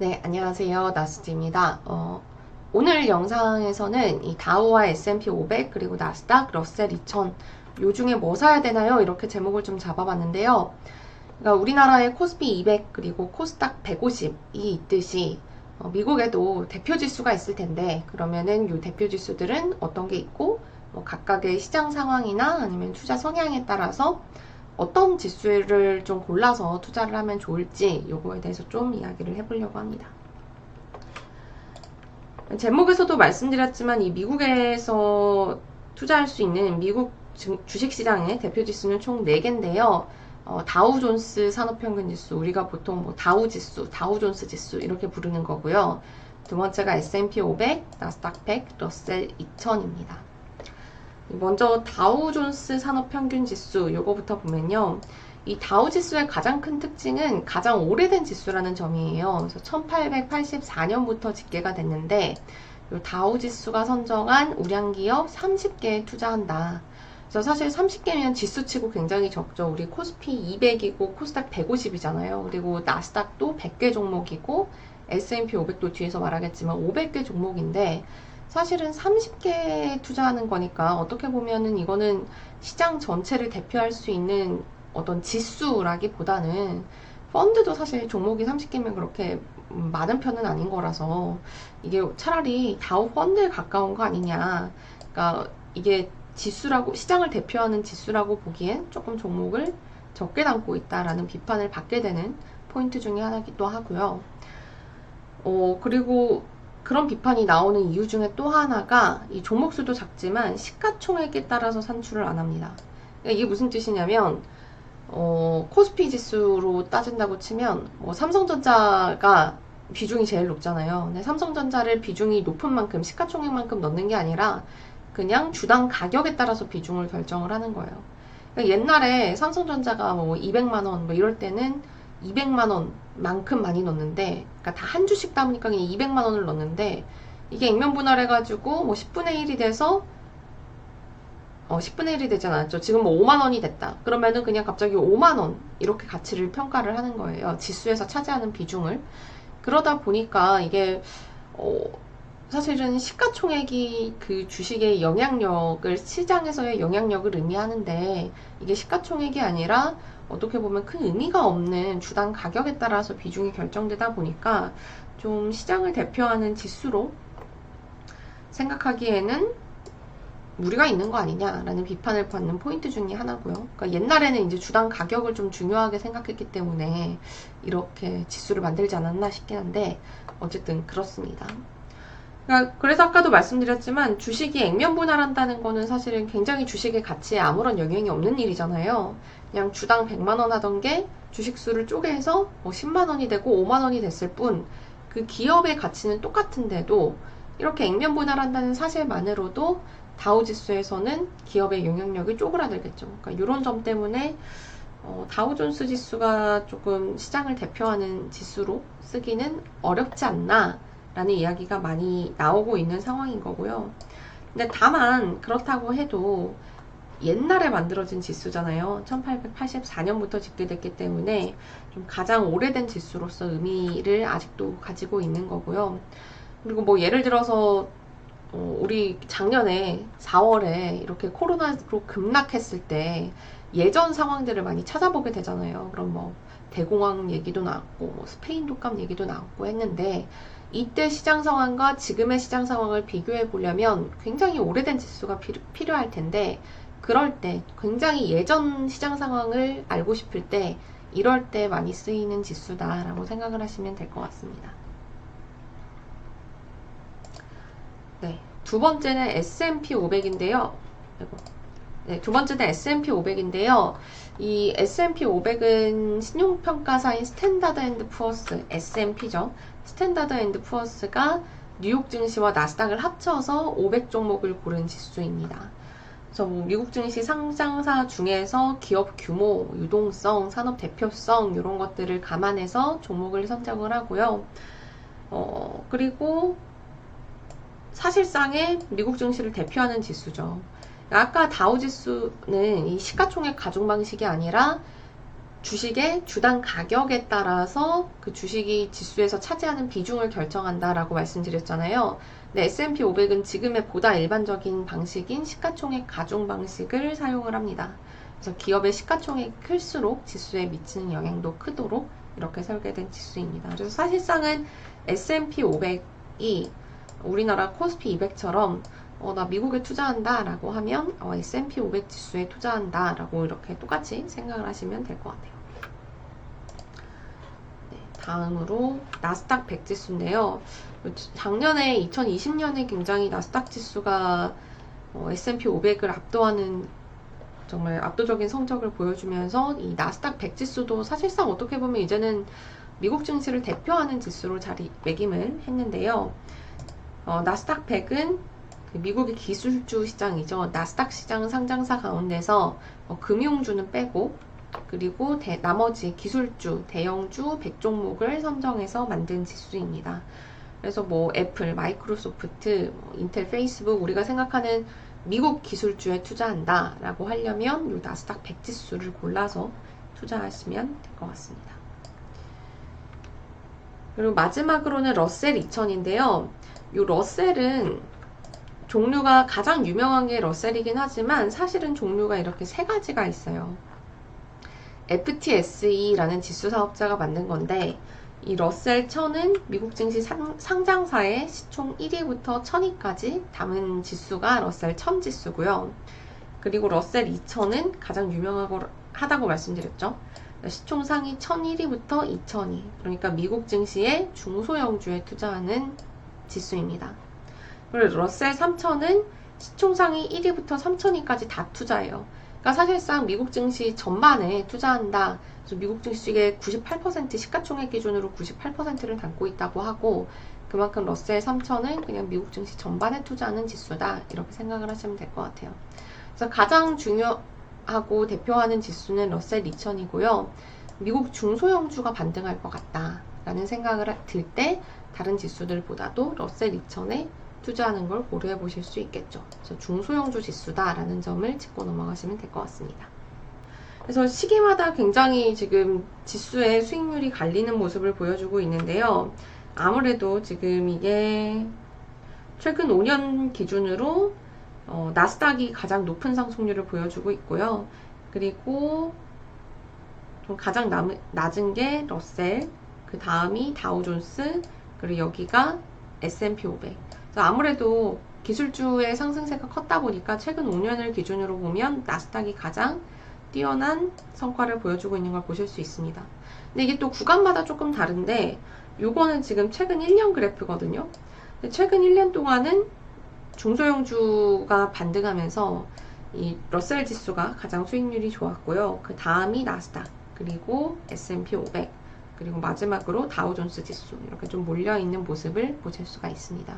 네, 안녕하세요. 나스지입니다. 오늘 영상에서는 이 다우와 S&P 500 그리고 나스닥, 러셀 2000 요 중에 뭐 사야 되나요? 이렇게 제목을 좀 잡아봤는데요. 그러니까 우리나라의 코스피 200 그리고 코스닥 150이 있듯이 미국에도 대표 지수가 있을 텐데 그러면은 이 대표 지수들은 어떤 게 있고 뭐 각각의 시장 상황이나 아니면 투자 성향에 따라서 어떤 지수를 좀 골라서 투자를 하면 좋을지 요거에 대해서 좀 이야기를 해보려고 합니다. 제목에서도 말씀드렸지만 이 미국에서 투자할 수 있는 미국 주식시장의 대표 지수는 총 4개인데요. 다우존스 산업평균지수, 우리가 보통 뭐 다우지수, 다우존스 지수 이렇게 부르는 거고요. 두 번째가 S&P 500, 나스닥 100, 러셀 2000입니다. 먼저 다우존스 산업평균지수 요거부터 보면요. 이 다우지수의 가장 큰 특징은 가장 오래된 지수라는 점이에요. 그래서 1884년부터 집계가 됐는데 이 다우지수가 선정한 우량기업 30개에 투자한다. 그래서 사실 30개면 지수치고 굉장히 적죠. 우리 코스피 200이고 코스닥 150이잖아요. 그리고 나스닥도 100개 종목이고 S&P 500도 뒤에서 말하겠지만 500개 종목인데 사실은 30개에 투자하는 거니까 어떻게 보면은 이거는 시장 전체를 대표할 수 있는 어떤 지수라기보다는 펀드도 사실 종목이 30개면 그렇게 많은 편은 아닌 거라서 이게 차라리 다우 펀드에 가까운 거 아니냐. 그러니까 이게 지수라고, 시장을 대표하는 지수라고 보기엔 조금 종목을 적게 담고 있다라는 비판을 받게 되는 포인트 중에 하나이기도 하고요. 그리고 그런 비판이 나오는 이유 중에 또 하나가 이 종목수도 작지만 시가총액에 따라서 산출을 안 합니다. 그러니까 이게 무슨 뜻이냐면 코스피 지수로 따진다고 치면 뭐 삼성전자가 비중이 제일 높잖아요. 근데 삼성전자를 비중이 높은 만큼 시가총액만큼 넣는 게 아니라 그냥 주당 가격에 따라서 비중을 결정을 하는 거예요. 그러니까 옛날에 삼성전자가 뭐 200만 원 뭐 이럴 때는 200만 원만큼 많이 넣는데, 그러니까 다 한 주씩 따보니까 그냥 200만 원을 넣는데 이게 액면 분할해가지고 뭐 10분의 1이 돼서 10분의 1이 되지 않았죠. 지금 뭐 5만 원이 됐다. 그러면은 그냥 갑자기 5만 원 이렇게 가치를 평가를 하는 거예요. 지수에서 차지하는 비중을. 그러다 보니까 이게 사실은 시가총액이 그 주식의 영향력을, 시장에서의 영향력을 의미하는데 이게 시가총액이 아니라 어떻게 보면 큰 의미가 없는 주당 가격에 따라서 비중이 결정되다 보니까 좀 시장을 대표하는 지수로 생각하기에는 무리가 있는 거 아니냐라는 비판을 받는 포인트 중에 하나고요. 그러니까 옛날에는 이제 주당 가격을 좀 중요하게 생각했기 때문에 이렇게 지수를 만들지 않았나 싶긴 한데 어쨌든 그렇습니다. 그러니까 그래서 아까도 말씀드렸지만 주식이 액면 분할한다는 거는 사실은 굉장히 주식의 가치에 아무런 영향이 없는 일이잖아요. 그냥 주당 100만 원 하던 게 주식수를 쪼개서 뭐 10만 원이 되고 5만 원이 됐을 뿐 그 기업의 가치는 똑같은데도 이렇게 액면 분할한다는 사실만으로도 다우지수에서는 기업의 영향력이 쪼그라들겠죠. 그러니까 이런 점 때문에 다우존스 지수가 조금 시장을 대표하는 지수로 쓰기는 어렵지 않나 라는 이야기가 많이 나오고 있는 상황인 거고요. 근데 다만 그렇다고 해도 옛날에 만들어진 지수잖아요. 1884년부터 집계됐기 때문에 좀 가장 오래된 지수로서 의미를 아직도 가지고 있는 거고요. 그리고 뭐 예를 들어서 우리 작년에 4월에 이렇게 코로나로 급락했을 때 예전 상황들을 많이 찾아보게 되잖아요. 그럼 뭐 대공황 얘기도 나왔고 뭐 스페인 독감 얘기도 나왔고 했는데 이때 시장 상황과 지금의 시장 상황을 비교해 보려면 굉장히 오래된 지수가 필요할 텐데 그럴 때 굉장히 예전 시장 상황을 알고 싶을 때 이럴 때 많이 쓰이는 지수다라고 생각을 하시면 될 것 같습니다. 네, 두 번째는 S&P 500인데요. 네, 두 번째는 S&P 500인데요. 이 S&P 500은 신용평가사인 스탠다드 앤드 푸어스, S&P죠. 스탠다드 앤드 푸어스가 뉴욕 증시와 나스닥을 합쳐서 500 종목을 고른 지수입니다. 그래서 뭐 미국 증시 상장사 중에서 기업 규모, 유동성, 산업 대표성 이런 것들을 감안해서 종목을 선정을 하고요. 그리고 사실상의 미국 증시를 대표하는 지수죠. 아까 다우지수는 이 시가총액 가중 방식이 아니라 주식의 주당 가격에 따라서 그 주식이 지수에서 차지하는 비중을 결정한다라고 말씀드렸잖아요. 네, S&P 500은 지금의 보다 일반적인 방식인 시가총액 가중 방식을 사용을 합니다. 그래서 기업의 시가총액이 클수록 지수에 미치는 영향도 크도록 이렇게 설계된 지수입니다. 그래서 사실상은 S&P 500이 우리나라 코스피 200처럼 나 미국에 투자한다 라고 하면 S&P 500 지수에 투자한다 라고 이렇게 똑같이 생각을 하시면 될 것 같아요. 네, 다음으로 나스닥 100 지수인데요. 작년에 2020년에 굉장히 나스닥 지수가 S&P 500을 압도하는 정말 압도적인 성적을 보여주면서 이 나스닥 100 지수도 사실상 어떻게 보면 이제는 미국 증시를 대표하는 지수로 자리매김을 했는데요. 나스닥 100은 미국의 기술주 시장이죠. 나스닥 시장 상장사 가운데서 금융주는 빼고 그리고 나머지 기술주, 대형주 100종목을 선정해서 만든 지수입니다. 그래서 뭐 애플, 마이크로소프트, 인텔, 페이스북 우리가 생각하는 미국 기술주에 투자한다 라고 하려면 이 나스닥 100 지수를 골라서 투자하시면 될 것 같습니다. 그리고 마지막으로는 러셀 2000인데요. 이 러셀은 종류가 가장 유명한 게 러셀이긴 하지만 사실은 종류가 이렇게 세 가지가 있어요. FTSE라는 지수 사업자가 만든 건데 이 러셀 1000은 미국 증시 상장사의 시총 1위부터 1000위까지 담은 지수가 러셀 1000 지수고요. 그리고 러셀 2000은 가장 유명하다고 말씀드렸죠. 시총 상위 1001위부터 2000위, 그러니까 미국 증시의 중소형주에 투자하는 지수입니다. 그리고 러셀 3000은 시총 상위 1위부터 3000위까지 다 투자해요. 그러니까 사실상 미국 증시 전반에 투자한다. 그래서 미국 증시의 98% 시가총액 기준으로 98%를 담고 있다고 하고 그만큼 러셀 3000은 그냥 미국 증시 전반에 투자하는 지수다. 이렇게 생각을 하시면 될 것 같아요. 그래서 가장 중요하고 대표하는 지수는 러셀 2000이고요. 미국 중소형주가 반등할 것 같다. 라는 생각을 들 때 다른 지수들보다도 러셀 2000에 투자하는 걸 고려해 보실 수 있겠죠. 그래서 중소형주 지수다라는 점을 짚고 넘어가시면 될 것 같습니다. 그래서 시기마다 굉장히 지금 지수의 수익률이 갈리는 모습을 보여주고 있는데요. 아무래도 지금 이게 최근 5년 기준으로 나스닥이 가장 높은 상승률을 보여주고 있고요. 그리고 좀 가장 낮은 게 러셀, 그 다음이 다우존스, 그리고 여기가 S&P 500. 아무래도 기술주의 상승세가 컸다 보니까 최근 5년을 기준으로 보면 나스닥이 가장 뛰어난 성과를 보여주고 있는 걸 보실 수 있습니다. 근데 이게 또 구간마다 조금 다른데 요거는 지금 최근 1년 그래프거든요. 최근 1년 동안은 중소형주가 반등하면서 이 러셀 지수가 가장 수익률이 좋았고요. 그 다음이 나스닥, 그리고 S&P 500, 그리고 마지막으로 다우존스 지수 이렇게 좀 몰려있는 모습을 보실 수가 있습니다.